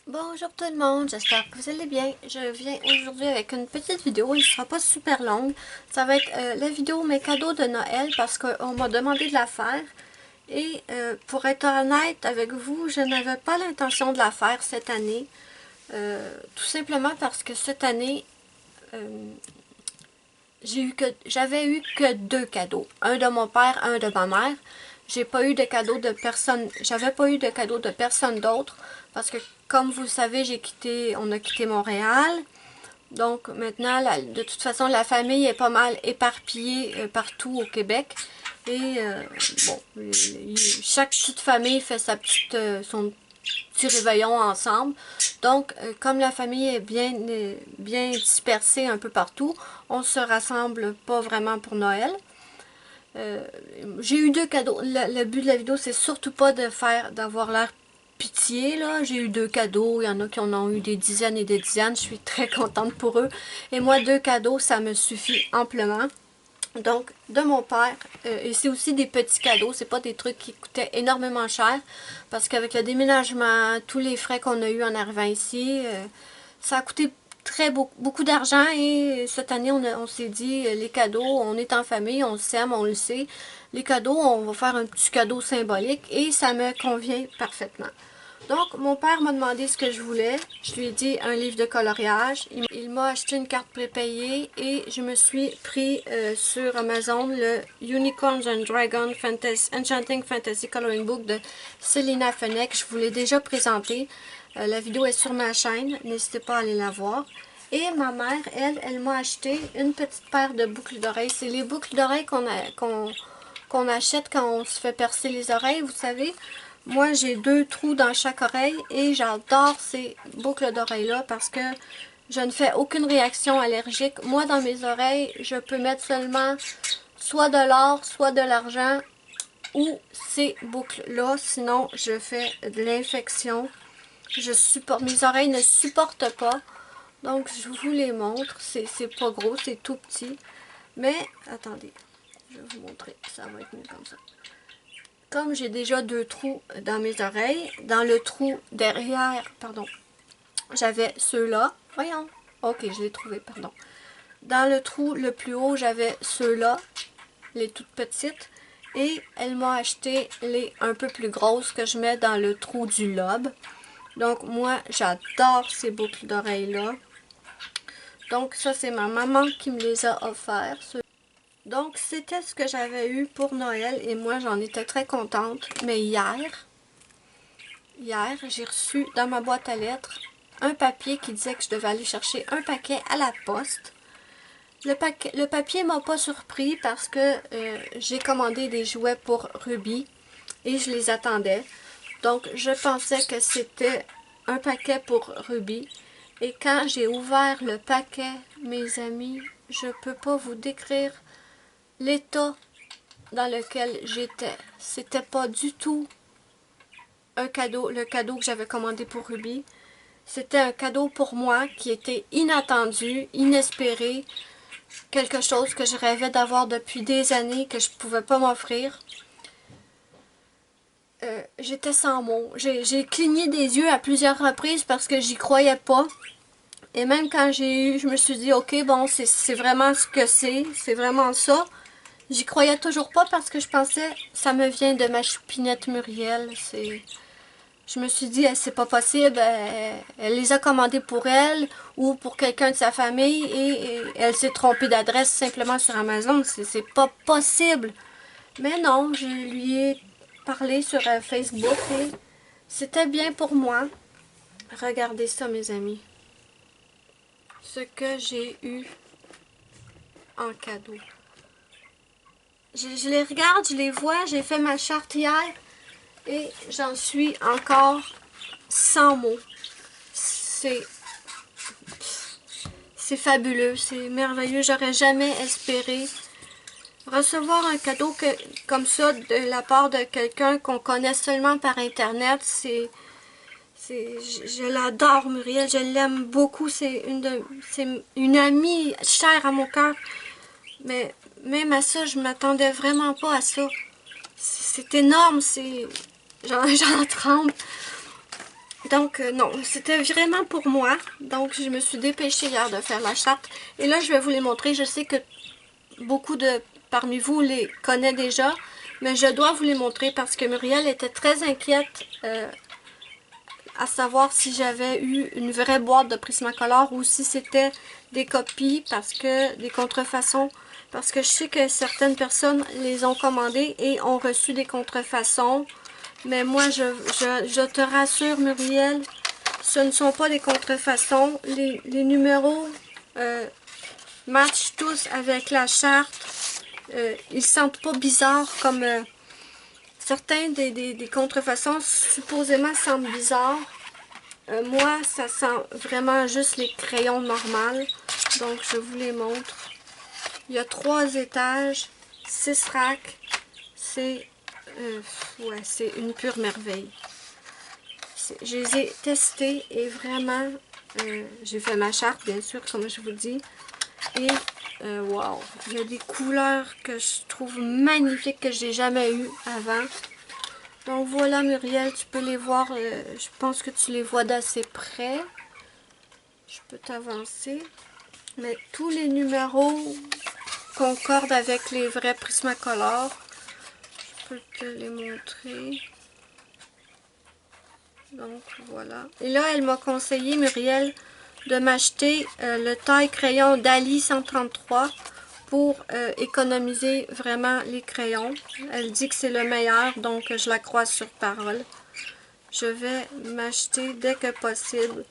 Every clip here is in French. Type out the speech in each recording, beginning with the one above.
Bonjour tout le monde, j'espère que vous allez bien. Je viens aujourd'hui avec une petite vidéo, elle ne sera pas super longue. Ça va être la vidéo mes cadeaux de Noël parce qu'on m'a demandé de la faire. Et pour être honnête avec vous, je n'avais pas l'intention de la faire cette année. Tout simplement parce que cette année, j'avais eu que deux cadeaux. Un de mon père, un de ma mère. J'ai pas eu de cadeau de personne. J'avais pas eu de cadeau de personne d'autre parce que comme vous le savez, on a quitté Montréal. Donc maintenant, de toute façon, la famille est pas mal éparpillée partout au Québec. Et bon, chaque petite famille fait son petit réveillon ensemble. Donc, comme la famille est bien dispersée un peu partout, on se rassemble pas vraiment pour Noël. J'ai eu deux cadeaux. Le but de la vidéo, c'est surtout pas d'avoir l'air pitié, là. J'ai eu deux cadeaux. Il y en a qui en ont eu des dizaines et des dizaines. Je suis très contente pour eux. Et moi, deux cadeaux, ça me suffit amplement. Donc, de mon père, et c'est aussi des petits cadeaux, c'est pas des trucs qui coûtaient énormément cher, parce qu'avec le déménagement, tous les frais qu'on a eu en arrivant ici, ça a coûté beaucoup d'argent, et cette année, on s'est dit, les cadeaux, on est en famille, on s'aime, on le sait, les cadeaux, on va faire un petit cadeau symbolique, et ça me convient parfaitement. Donc, mon père m'a demandé ce que je voulais. Je lui ai dit un livre de coloriage. Il m'a acheté une carte prépayée et je me suis pris sur Amazon le Unicorns and Dragons Enchanting Fantasy Coloring Book de Célina Fenech. Je vous l'ai déjà présenté. La vidéo est sur ma chaîne. N'hésitez pas à aller la voir. Et ma mère, elle m'a acheté une petite paire de boucles d'oreilles. C'est les boucles d'oreilles qu'on achète quand on se fait percer les oreilles, vous savez. Moi, j'ai deux trous dans chaque oreille et j'adore ces boucles d'oreilles-là parce que je ne fais aucune réaction allergique. Moi, dans mes oreilles, je peux mettre seulement soit de l'or, soit de l'argent ou ces boucles-là. Sinon, je fais de l'infection. Mes oreilles ne supportent pas. Donc, je vous les montre. C'est pas gros, c'est tout petit. Mais, attendez, je vais vous montrer. Ça va être mieux comme ça. Comme j'ai déjà deux trous dans mes oreilles, dans le trou derrière, pardon, j'avais ceux-là. Voyons. Ok, je l'ai trouvé, pardon. Dans le trou le plus haut, j'avais ceux-là, les toutes petites. Et elle m'a acheté les un peu plus grosses que je mets dans le trou du lobe. Donc moi, j'adore ces boucles d'oreilles-là. Donc ça, c'est ma maman qui me les a offerts. Donc, c'était ce que j'avais eu pour Noël et moi, j'en étais très contente. Mais hier, j'ai reçu dans ma boîte à lettres un papier qui disait que je devais aller chercher un paquet à la poste. Le papier m'a pas surpris parce que j'ai commandé des jouets pour Ruby et je les attendais. Donc, je pensais que c'était un paquet pour Ruby. Et quand j'ai ouvert le paquet, mes amis, je peux pas vous décrire l'état dans lequel j'étais. C'était pas du tout un cadeau, le cadeau que j'avais commandé pour Ruby. C'était un cadeau pour moi qui était inattendu, inespéré, quelque chose que je rêvais d'avoir depuis des années que je pouvais pas m'offrir. J'étais sans mots. J'ai cligné des yeux à plusieurs reprises parce que j'y croyais pas. Et même quand je me suis dit, ok, bon, c'est vraiment ce que c'est vraiment ça. J'y croyais toujours pas parce que je pensais, ça me vient de ma choupinette Muriel. Je me suis dit, c'est pas possible, elle les a commandés pour elle ou pour quelqu'un de sa famille et elle s'est trompée d'adresse simplement sur Amazon. C'est pas possible. Mais non, je lui ai parlé sur Facebook et c'était bien pour moi. Regardez ça, mes amis. Ce que j'ai eu en cadeau. Je les regarde, je les vois, j'ai fait ma charte hier et j'en suis encore sans mots. C'est fabuleux, c'est merveilleux. J'aurais jamais espéré recevoir un cadeau comme ça de la part de quelqu'un qu'on connaît seulement par internet. Je l'adore, Muriel, je l'aime beaucoup. C'est une amie chère à mon cœur. Mais même à ça, je m'attendais vraiment pas à ça. C'est énorme, j'en tremble. Donc non, c'était vraiment pour moi. Donc je me suis dépêchée hier de faire la charte. Et là, je vais vous les montrer. Je sais que beaucoup de parmi vous les connaissent déjà. Mais je dois vous les montrer parce que Muriel était très inquiète à savoir si j'avais eu une vraie boîte de Prismacolor ou si c'était des copies parce que des contrefaçons. Parce que je sais que certaines personnes les ont commandées et ont reçu des contrefaçons. Mais moi, je te rassure, Muriel, ce ne sont pas des contrefaçons. Les numéros matchent tous avec la charte. Ils sentent pas bizarres comme certains des contrefaçons supposément sentent bizarres. Moi, ça sent vraiment juste les crayons normaux. Donc, je vous les montre. Il y a 3 étages, 6 racks. C'est ouais, c'est une pure merveille. Je les ai testés et vraiment, j'ai fait ma charte, bien sûr, comme je vous dis. Et, wow, il y a des couleurs que je trouve magnifiques que j'ai jamais eues avant. Donc voilà, Muriel, tu peux les voir, je pense que tu les vois d'assez près. Je peux t'avancer. Mais tous les numéros concordent avec les vrais Prismacolor. Je peux te les montrer. Donc voilà. Et là, elle m'a conseillé, Muriel, de m'acheter le taille crayon Dali 133 pour économiser vraiment les crayons. Elle dit que c'est le meilleur, donc je la crois sur parole. Je vais m'acheter dès que possible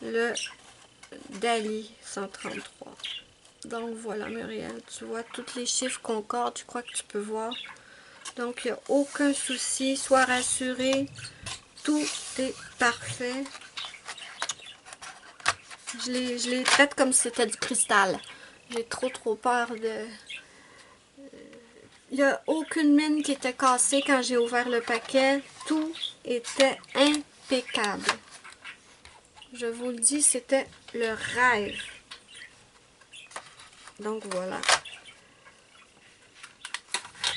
le Dali 133. Donc voilà, Muriel, tu vois, tous les chiffres concordent, je crois que tu peux voir. Donc il n'y a aucun souci, sois rassuré. Tout est parfait. Je les traite comme si c'était du cristal. J'ai trop peur de... Il n'y a aucune mine qui était cassée quand j'ai ouvert le paquet. Tout était impeccable. Je vous le dis, c'était le rêve. Donc voilà.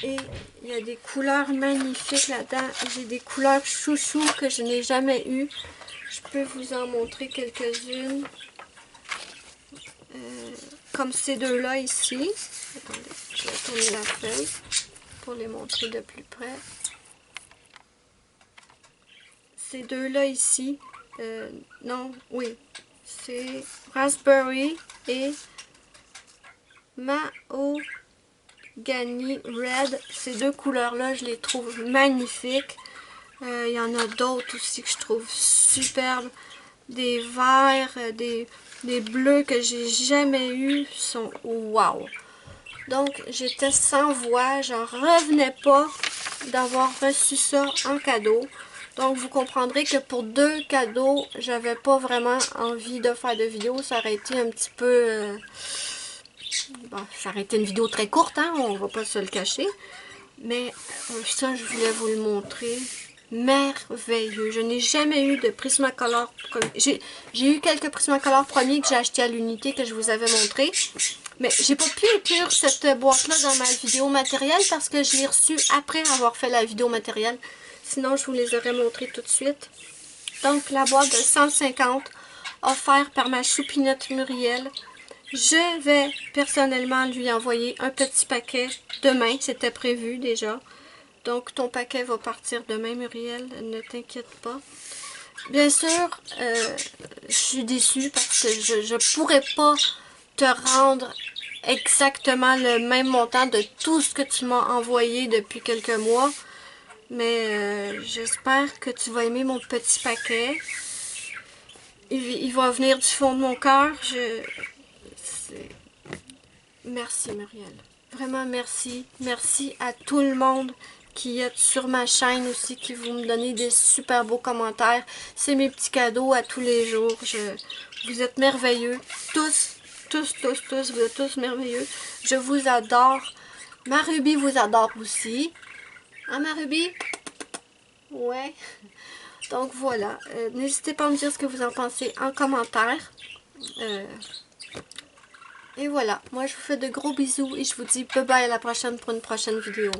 Et il y a des couleurs magnifiques là-dedans. J'ai des couleurs chouchou que je n'ai jamais eues. Je peux vous en montrer quelques-unes. Comme ces deux-là ici. Attendez, je vais tourner la feuille pour les montrer de plus près. Ces deux-là ici. Non, oui. C'est Raspberry et Mahogany Red. Ces deux couleurs-là, je les trouve magnifiques. Il y en a d'autres aussi que je trouve superbes. Des verts, des bleus que j'ai jamais eu sont wow. Donc j'étais sans voix, j'en revenais pas d'avoir reçu ça en cadeau. Donc vous comprendrez que pour 2 cadeaux, j'avais pas vraiment envie de faire de vidéo. Ça aurait été un petit peu... bon, ça aurait été une vidéo très courte, hein, on va pas se le cacher. Mais ça, je voulais vous le montrer. Merveilleux. Je n'ai jamais eu de Prismacolor. J'ai eu quelques Prismacolor premiers que j'ai achetés à l'unité que je vous avais montré. Mais j'ai pas pu inclure cette boîte-là dans ma vidéo matérielle parce que je l'ai reçue après avoir fait la vidéo matérielle. Sinon, je vous les aurais montrées tout de suite. Donc, la boîte de 150 offerte par ma choupinette Muriel. Je vais personnellement lui envoyer un petit paquet demain. C'était prévu déjà. Donc, ton paquet va partir demain, Muriel. Ne t'inquiète pas. Bien sûr, je suis déçue parce que je ne pourrais pas te rendre exactement le même montant de tout ce que tu m'as envoyé depuis quelques mois. Mais j'espère que tu vas aimer mon petit paquet. Il va venir du fond de mon cœur. Merci, Muriel. Vraiment, merci. Merci à tout le monde qui est sur ma chaîne aussi, qui vous me donnez des super beaux commentaires. C'est mes petits cadeaux à tous les jours. Vous êtes merveilleux. Tous, vous êtes tous merveilleux. Je vous adore. Ma Ruby vous adore aussi. Hein, ma Ruby? Ouais. Donc voilà. N'hésitez pas à me dire ce que vous en pensez en commentaire. Et voilà. Moi, je vous fais de gros bisous et je vous dis bye bye à la prochaine pour une prochaine vidéo.